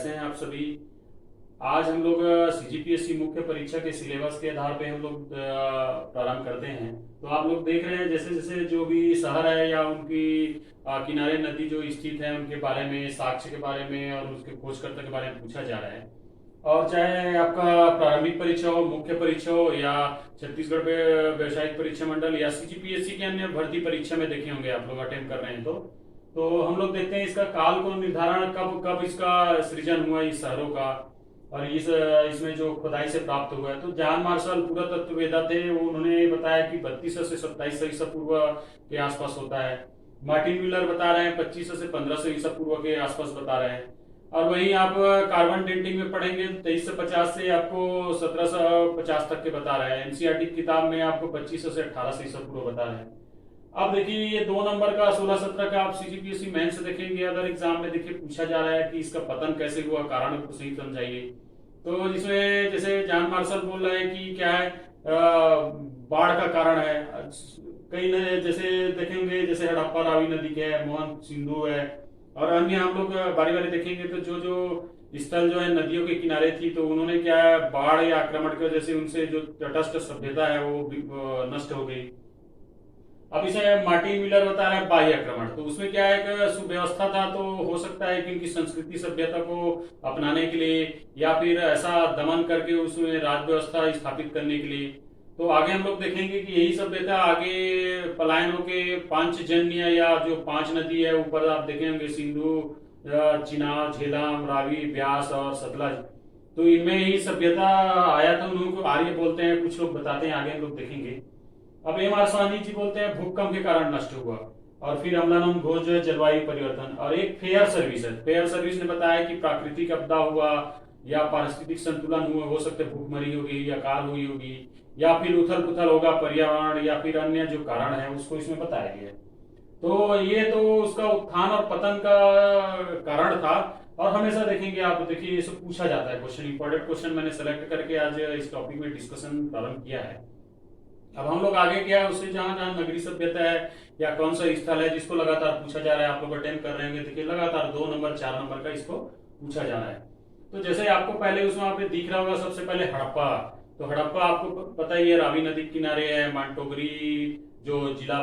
कैसे हैं आप सभी। आज हम लोग सीजीपीएससी मुख्य परीक्षा के सिलेबस के आधार पे हम लोग प्रारंभ करते हैं। तो आप लोग देख रहे हैं जैसे जैसे जो भी शहर है या उनकी किनारे नदी जो स्थित है उनके बारे में, साक्ष्य के बारे में और उसके खोजकर्ता के बारे में पूछा जा रहा है। और चाहे आपका प्रारंभिक परीक्षा हो, मुख्य परीक्षा हो, या छत्तीसगढ़ व्यावसायिक परीक्षा मंडल या सीजीपीएससी के अन्य भर्ती परीक्षा में देखे होंगे आप लोग अटेम्प्ट कर रहे हैं। तो हम लोग देखते हैं इसका काल को निर्धारण कब कब इसका सृजन हुआ इस शहरों का, और इसमें जो खुदाई से प्राप्त हुआ है। तो जॉन मार्शल पुरातत्ववेत्ता थे, वो उन्होंने बताया कि 3200 से 2700 ईसा पूर्व के आसपास होता है। मार्टिन व्हीलर बता रहे हैं 2500 से 1500 ईसा पूर्व के आसपास बता रहे हैं। और वहीं आप कार्बन डेटिंग में पढ़ेंगे 2350 से आपको 1750 तक के बता रहे हैं। एनसीईआरटी किताब में आपको 2500 से 1800 ईसा पूर्व बता रहे हैं। अब देखिए ये 2 नंबर का 16-17 का आप सीजीपीएससी मेन से देखेंगे, अगर एग्जाम में देखिए पूछा जा रहा है कि इसका पतन कैसे हुआ, कारण को सही समझाइए। तो जिसमें जैसे जॉन मार्शल बोल रहे हैं कि क्या है, बाढ़ का कारण है। कई जैसे देखेंगे जैसे हड़प्पा रावी नदी के है, मोहन सिंधु है, और अन्य हम लोग बारी बारी देखेंगे। तो जो जो स्थल जो है नदियों के किनारे थी, तो उन्होंने क्या है, बाढ़ या आक्रमण की वजह से उनसे जो तटस्थ सभ्यता है वो नष्ट हो गई। अब इसे मार्टिन व्हीलर बता रहा है बाह्य आक्रमण। तो उसमें क्या है कि सुव्यवस्था था, तो हो सकता है कि उनकी संस्कृति सभ्यता को अपनाने के लिए या फिर ऐसा दमन करके उसमें राज व्यवस्था स्थापित करने के लिए। तो आगे हम लोग देखेंगे कि यही सभ्यता आगे पलायन होके पांचजन्य या जो 5 नदी है ऊपर आप देखे होंगे, सिंधु, चिनाब, झेलम, रावी, ब्यास और सतलज। तो इनमें ही सभ्यता आया था। उनको आर्य बोलते हैं, कुछ लोग बताते हैं, आगे हम लोग देखेंगे। अब एम आर स्वामी जी बोलते हैं भूकंप के कारण नष्ट हुआ। और फिर अम्लानम घोष जो है जलवायु परिवर्तन। और एक फेयर सर्विस है, फेयर सर्विस ने बताया कि प्राकृतिक आपदा हुआ या पारिस्थितिक संतुलन हुआ, हो सकते भूखमरी होगी या काल हुई होगी, या फिर उथल पुथल होगा पर्यावरण, या फिर अन्य जो कारण है उसको इसमें बताया गया। तो ये तो उसका उत्थान और पतन का कारण था। और हमेशा देखेंगे आप, देखिए ये सब पूछा जाता है क्वेश्चन, इंपॉर्टेंट क्वेश्चन मैंने सेलेक्ट करके आज इस टॉपिक में डिस्कशन प्रारंभ किया है। अब हम लोग आगे क्या है, उससे जहां जहां नगरी सभ्यता है या कौन सा स्थल है जिसको लगातार पूछा जा रहा है, आप लोग अटेम्प्ट कर रहे होंगे, देखिए लगातार 2 नंबर 4 नंबर का इसको पूछा जा रहा है। तो जैसे आपको पहले उसमें वहां पे दिख रहा होगा, सबसे पहले हड़प्पा। तो हड़प्पा आपको पता ही है, रावी नदी किनारे है, मांटोगरी जो जिला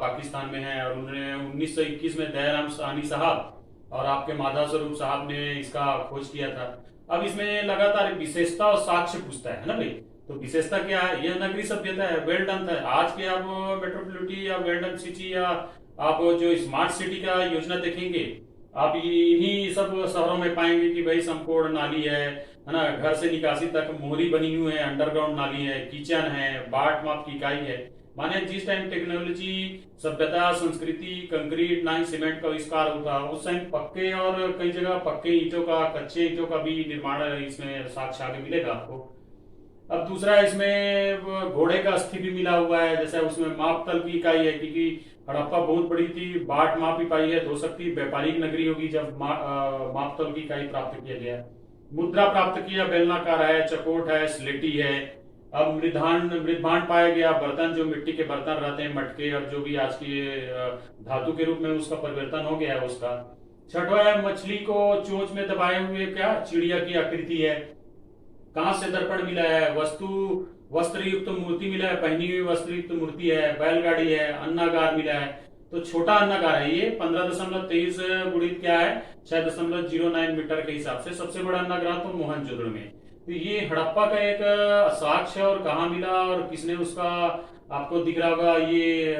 पाकिस्तान में है। और उन्होंने 1921 में दयाराम साहनी साहब और आपके माधव स्वरूप साहब ने इसका खोज किया था। अब इसमें लगातार विशेषता और साक्ष्य पूछता है ना भाई। तो विशेषता क्या है, यह नगरी सभ्यता है, वेल डन था। आज के आप मेट्रोपोलिटी या वेल डन सिटी या आप जो स्मार्ट सिटी का योजना देखेंगे, आप इन्हीं सब शहरों में पाएंगे कि भाई संपूर्ण नाली है ना, घर से निकासी तक मोहरी बनी हुई है, अंडरग्राउंड नाली है, किचन है, बाट माप की इकाई है। माने जिस टाइम टेक्नोलॉजी, सभ्यता, संस्कृति, कंक्रीट ना ही सीमेंट का आविष्कार होता, उस टाइम पक्के और कई जगह पक्के ईंटों का, कच्चे ईंटों का भी निर्माण इसमें साक्ष्य आगे मिलेगा आपको। अब दूसरा इसमें घोड़े का अस्थि भी मिला हुआ है, जैसे उसमें माप तल की इकाई है, क्योंकि हड़प्पा बहुत बड़ी थी, बाट माप इकाई है, हो सकती है व्यापारिक नगरी होगी जब माप तल की इकाई प्राप्त किया गया। मुद्रा प्राप्त किया, बेलनाकार है, चकोट है, स्लेटी है। अब मृदभांड पाया गया, बर्तन जो मिट्टी के बर्तन रहते हैं, मटके, और जो भी आज के धातु के रूप में उसका परिवर्तन हो गया है उसका। छठवा है मछली को चोंच में दबाए हुए क्या चिड़िया की आकृति है। कांच से दर्पण मिला है, वस्त्र युक्त मूर्ति मिला है, पहनी हुई वस्त्र युक्त मूर्ति है, बैलगाड़ी है, अन्नागार मिला है। तो छोटा अन्नागार है ये, 15.23 गुणित क्या है 6.09 मीटर के हिसाब से। सबसे बड़ा अन्नागार तो मोहनजोदड़ो में। तो ये हड़प्पा का एक साक्ष्य, और कहाँ मिला और किसने उसका, आपको दिख रहा होगा ये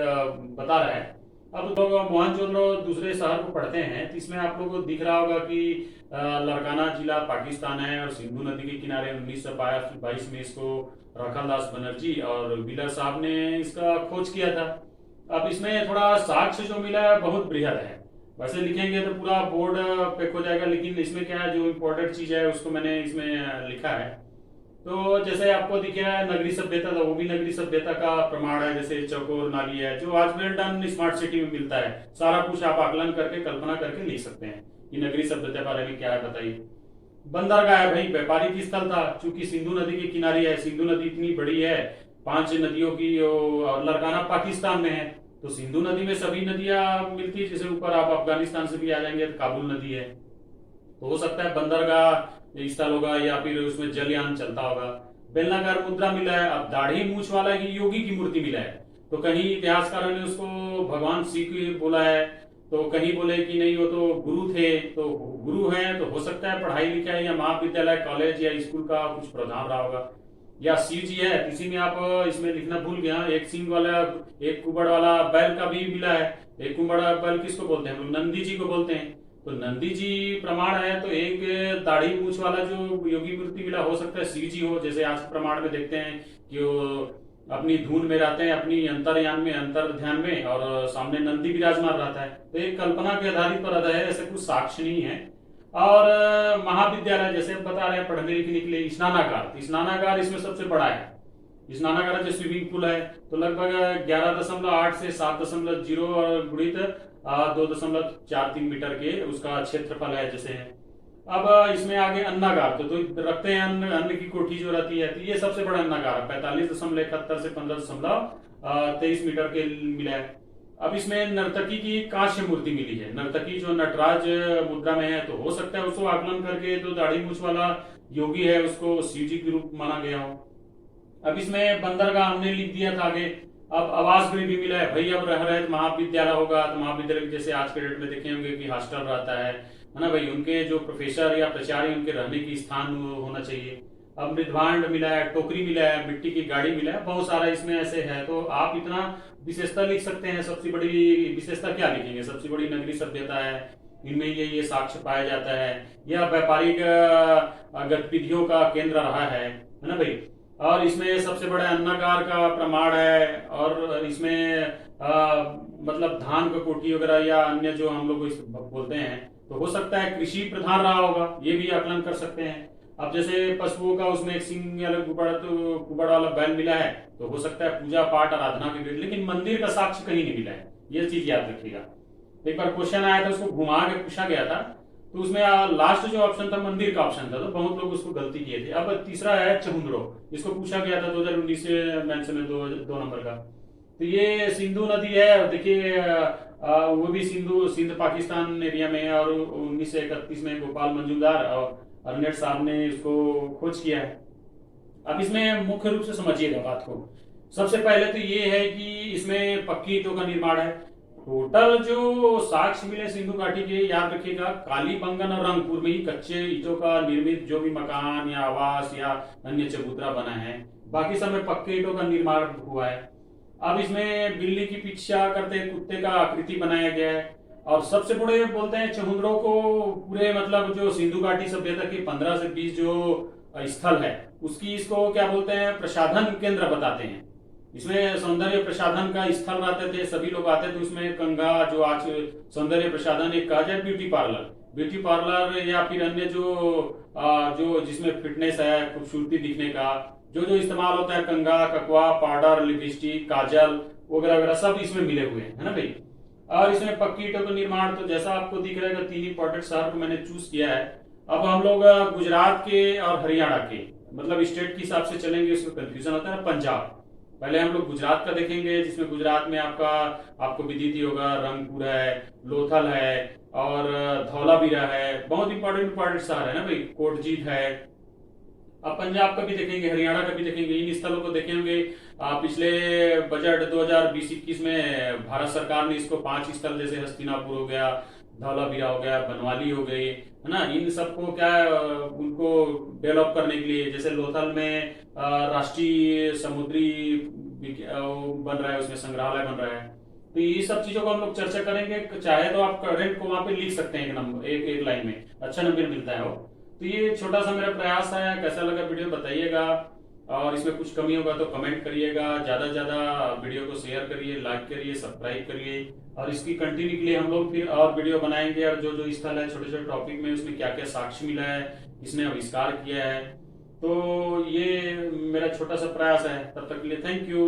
बता रहा है। अब लोग मोहनजोदड़ो दूसरे शहर को पढ़ते हैं, तो इसमें आप लोगों को दिख रहा होगा कि लड़काना जिला पाकिस्तान है, और सिंधु नदी के किनारे 1922 में इसको रखलदास बनर्जी और व्हीलर साहब ने इसका खोज किया था। अब इसमें थोड़ा साक्ष्य जो मिला है बहुत बृहद है। वैसे लिखेंगे तो पूरा बोर्ड पे हो जाएगा, लेकिन इसमें क्या है, जो इम्पोर्टेंट चीज है उसको मैंने इसमें लिखा है। तो जैसे आपको दिख रहा है नगरी सभ्यता था, वो भी नगरी सभ्यता का प्रमाण है। जैसे चौकोर नाली है, जो आज वेल डन स्मार्ट सिटी में मिलता है। सारा कुछ आप आकलन करके, कल्पना करके लिख सकते हैं कि नगरी सभ्यता बारे में क्या है, बताइए। बंदरगाह है भाई, व्यापारिक स्थल था, चूंकि सिंधु नदी के किनारे है। सिंधु नदी इतनी बड़ी है, 5 नदियों की, और लड़काना पाकिस्तान में है, तो सिंधु नदी में सभी नदियां मिलती है। जैसे ऊपर आप अफगानिस्तान से भी आ जाएंगे तो काबुल नदी है। तो हो सकता है बंदरगाह स्थल होगा या फिर उसमें जलयान चलता होगा। बेलनाकार मुद्रा मिला है। अब दाढ़ी मूछ वाला ही योगी की मूर्ति मिला है। तो कहीं इतिहासकारों ने उसको भगवान श्री की बोला है, तो कहीं बोले कि नहीं वो तो गुरु थे। तो गुरु है तो हो सकता है पढ़ाई लिखाई या महाविद्यालय कॉलेज या स्कूल का कुछ प्रधान रहा होगा। या शिव जी है, किसी में आप इसमें लिखना भूल गया, एक सिंह वाला एक कुबड़ वाला बैल का भी मिला है। एक कुबड़ बैल किसको बोलते हैं हम लोग? नंदी जी को बोलते हैं। तो नंदी जी प्रमाण है। तो एक दाढ़ी मूछ वाला जो योगी मूर्ति मिला हो सकता है शिव जी हो, जैसे आज प्रमाण में देखते हैं कि वो अपनी धुन में रहते हैं, अपनी अंतर्यान में अंतर ध्यान में, और सामने नंदी विराजमान रहता है। तो एक कल्पना के आधारित पर है, ऐसे कुछ साक्ष्य नहीं है। और महाविद्यालय जैसे बता रहे हैं पढ़ने लिखने के लिए स्नानागार, तो स्नानागार इसमें सबसे बड़ा है। स्नानागार जो स्विमिंग पूल है तो लगभग 11.8 से 7.0 और गुणित 2.43 मीटर के उसका क्षेत्रफल है जैसे है। अब इसमें आगे अन्नागार तो रखते हैं अन्न की कोठी जो रहती है, तो ये सबसे बड़ा अन्नागार है। 45.71 से 15.23 मीटर के मिला है। अब इसमें नर्तकी की कांस्य मूर्ति मिली है। नर्तकी जो नटराज मुद्रा में है, तो हो सकता है उसको आकलन करके तो दाढ़ी मूछ वाला योगी है उसको शिव जी के रूप माना गया हो। अब इसमें बंदरगाह हमने लिख दिया था आगे। अब आवास गृह भी मिला है भाई। अब रह रहे महाविद्यालय होगा तो महाविद्यालय जैसे आज के डेट में देखे होंगे कि हॉस्टल रहता है ना भाई। उनके जो प्रोफेसर या प्राचार्य उनके रहने की स्थान होना चाहिए। अब मृदभांड मिला है, टोकरी मिला है, मिट्टी की गाड़ी मिला है, बहुत सारा इसमें ऐसे है। तो आप इतना विशेषता लिख सकते हैं। सबसे बड़ी विशेषता क्या लिखेंगे? सबसे बड़ी नगरीय सभ्यता है, इनमें ये साक्ष्य पाया जाता है, यह व्यापारिक गतिविधियों का केंद्र रहा है ना भाई। और इसमें सबसे बड़ा अन्नागार का प्रमाण है। और इसमें मतलब धान का कोठी वगैरह या अन्य जो हम लोग बोलते हैं, तो हो सकता है कृषि प्रधान रहा होगा, ये भी आकलन कर सकते हैं। अब जैसे पशुओं का उसमें एक सिंह या कुबड़ वाला बैल मिला है, तो हो सकता है पूजा पाठ आराधना के लिए, लेकिन मंदिर का साक्ष्य कहीं नहीं मिला है। ये चीज याद रखिएगा। एक बार क्वेश्चन आया था, उसको घुमा के पूछा गया था, तो उसमें लास्ट जो ऑप्शन था मंदिर का ऑप्शन था, तो बहुत लोग उसको गलती किए थे। अब तीसरा है चहुंद्रो, इसको पूछा गया था 2019 मेंस में 2 नंबर का। तो ये सिंधु नदी है, देखिए वो भी सिंध पाकिस्तान एरिया में है। और 1931 में गोपाल मंजूमदार और अर्नेट साहब ने इसको खोज किया है। अब इसमें मुख्य रूप से समझिएगा बात को। सबसे पहले तो ये है कि इसमें पक्की ईंटों का निर्माण है। टोटल जो साक्ष्य मिले सिंधु घाटी के, याद रखिएगा, कालीबंगन और रंगपुर में ही कच्चे ईंटों का निर्मित जो भी मकान या आवास या अन्य चबूतरा बना है। बाकी सब में पक्के ईंटों का निर्माण हुआ है। अब इसमें बिल्ली की पीछा करते कुत्ते का आकृति बनाया गया है। और सबसे बड़े बोलते हैं चहुंद्रों को पूरे मतलब जो सिंधु घाटी सभ्यता के 15 से 20 जो स्थल है उसकी इसको क्या बोलते हैं, प्रसाधन केंद्र बताते हैं। इसमें सौंदर्य प्रसाधन का स्थल रहते थे, सभी लोग आते थे उसमें। गंगा जो आज सौंदर्य प्रसाधन एक कहा जाए ब्यूटी पार्लर या फिर अन्य जो जिसमें फिटनेस है, खूबसूरती दिखने का जो इस्तेमाल होता है, कंघा, ककवा, पाउडर, लिपस्टिक, काजल वगैरह वगैरह सब इसमें मिले हुए हैं, है ना भाई। और इसमें पक्की ईंटों का निर्माण, तो जैसा आपको दिख रहा है 3 इंपॉर्टेंट शहर को मैंने चूज किया है। अब हम लोग गुजरात के और हरियाणा के मतलब स्टेट के हिसाब से चलेंगे, उसमें कंफ्यूजन होता है ना। पंजाब, पहले हम लोग गुजरात का देखेंगे, जिसमें गुजरात में आपको विदित ही होगा, रंगपुर है, लोथल है और धौलावीरा है, बहुत इंपॉर्टेंट शहर है ना भाई, कोटजीत है। अब पंजाब का भी देखेंगे, हरियाणा का भी देखेंगे, इन स्थलों को देखे होंगे। पिछले बजट 2020-21 में भारत सरकार ने इसको 5 स्थल जैसे हस्तिनापुर हो गया, धौलावीरा हो गया, बनवाली हो गई, है ना, इन सबको क्या उनको डेवलप करने के लिए, जैसे लोथल में राष्ट्रीय समुद्री बन रहा है, उसमें संग्रहालय बन रहा है। तो ये सब चीजों को हम लोग चर्चा करेंगे। चाहे तो आप करेंट को वहां पे लिख सकते हैं, एक नंबर एक लाइन में अच्छा नंबर मिलता है वो। तो ये छोटा सा मेरा प्रयास है, कैसा लगा वीडियो बताइएगा, और इसमें कुछ कमी होगा तो कमेंट करिएगा। ज्यादा से ज्यादा वीडियो को शेयर करिए, लाइक करिए, सब्सक्राइब करिए। और इसकी कंटिन्यू के लिए हम लोग फिर और वीडियो बनाएंगे, और जो स्थल है छोटे छोटे टॉपिक में उसमें क्या क्या साक्ष्य मिला है, किसने आविष्कार किया है। तो ये मेरा छोटा सा प्रयास है। तब तक के लिए थैंक यू।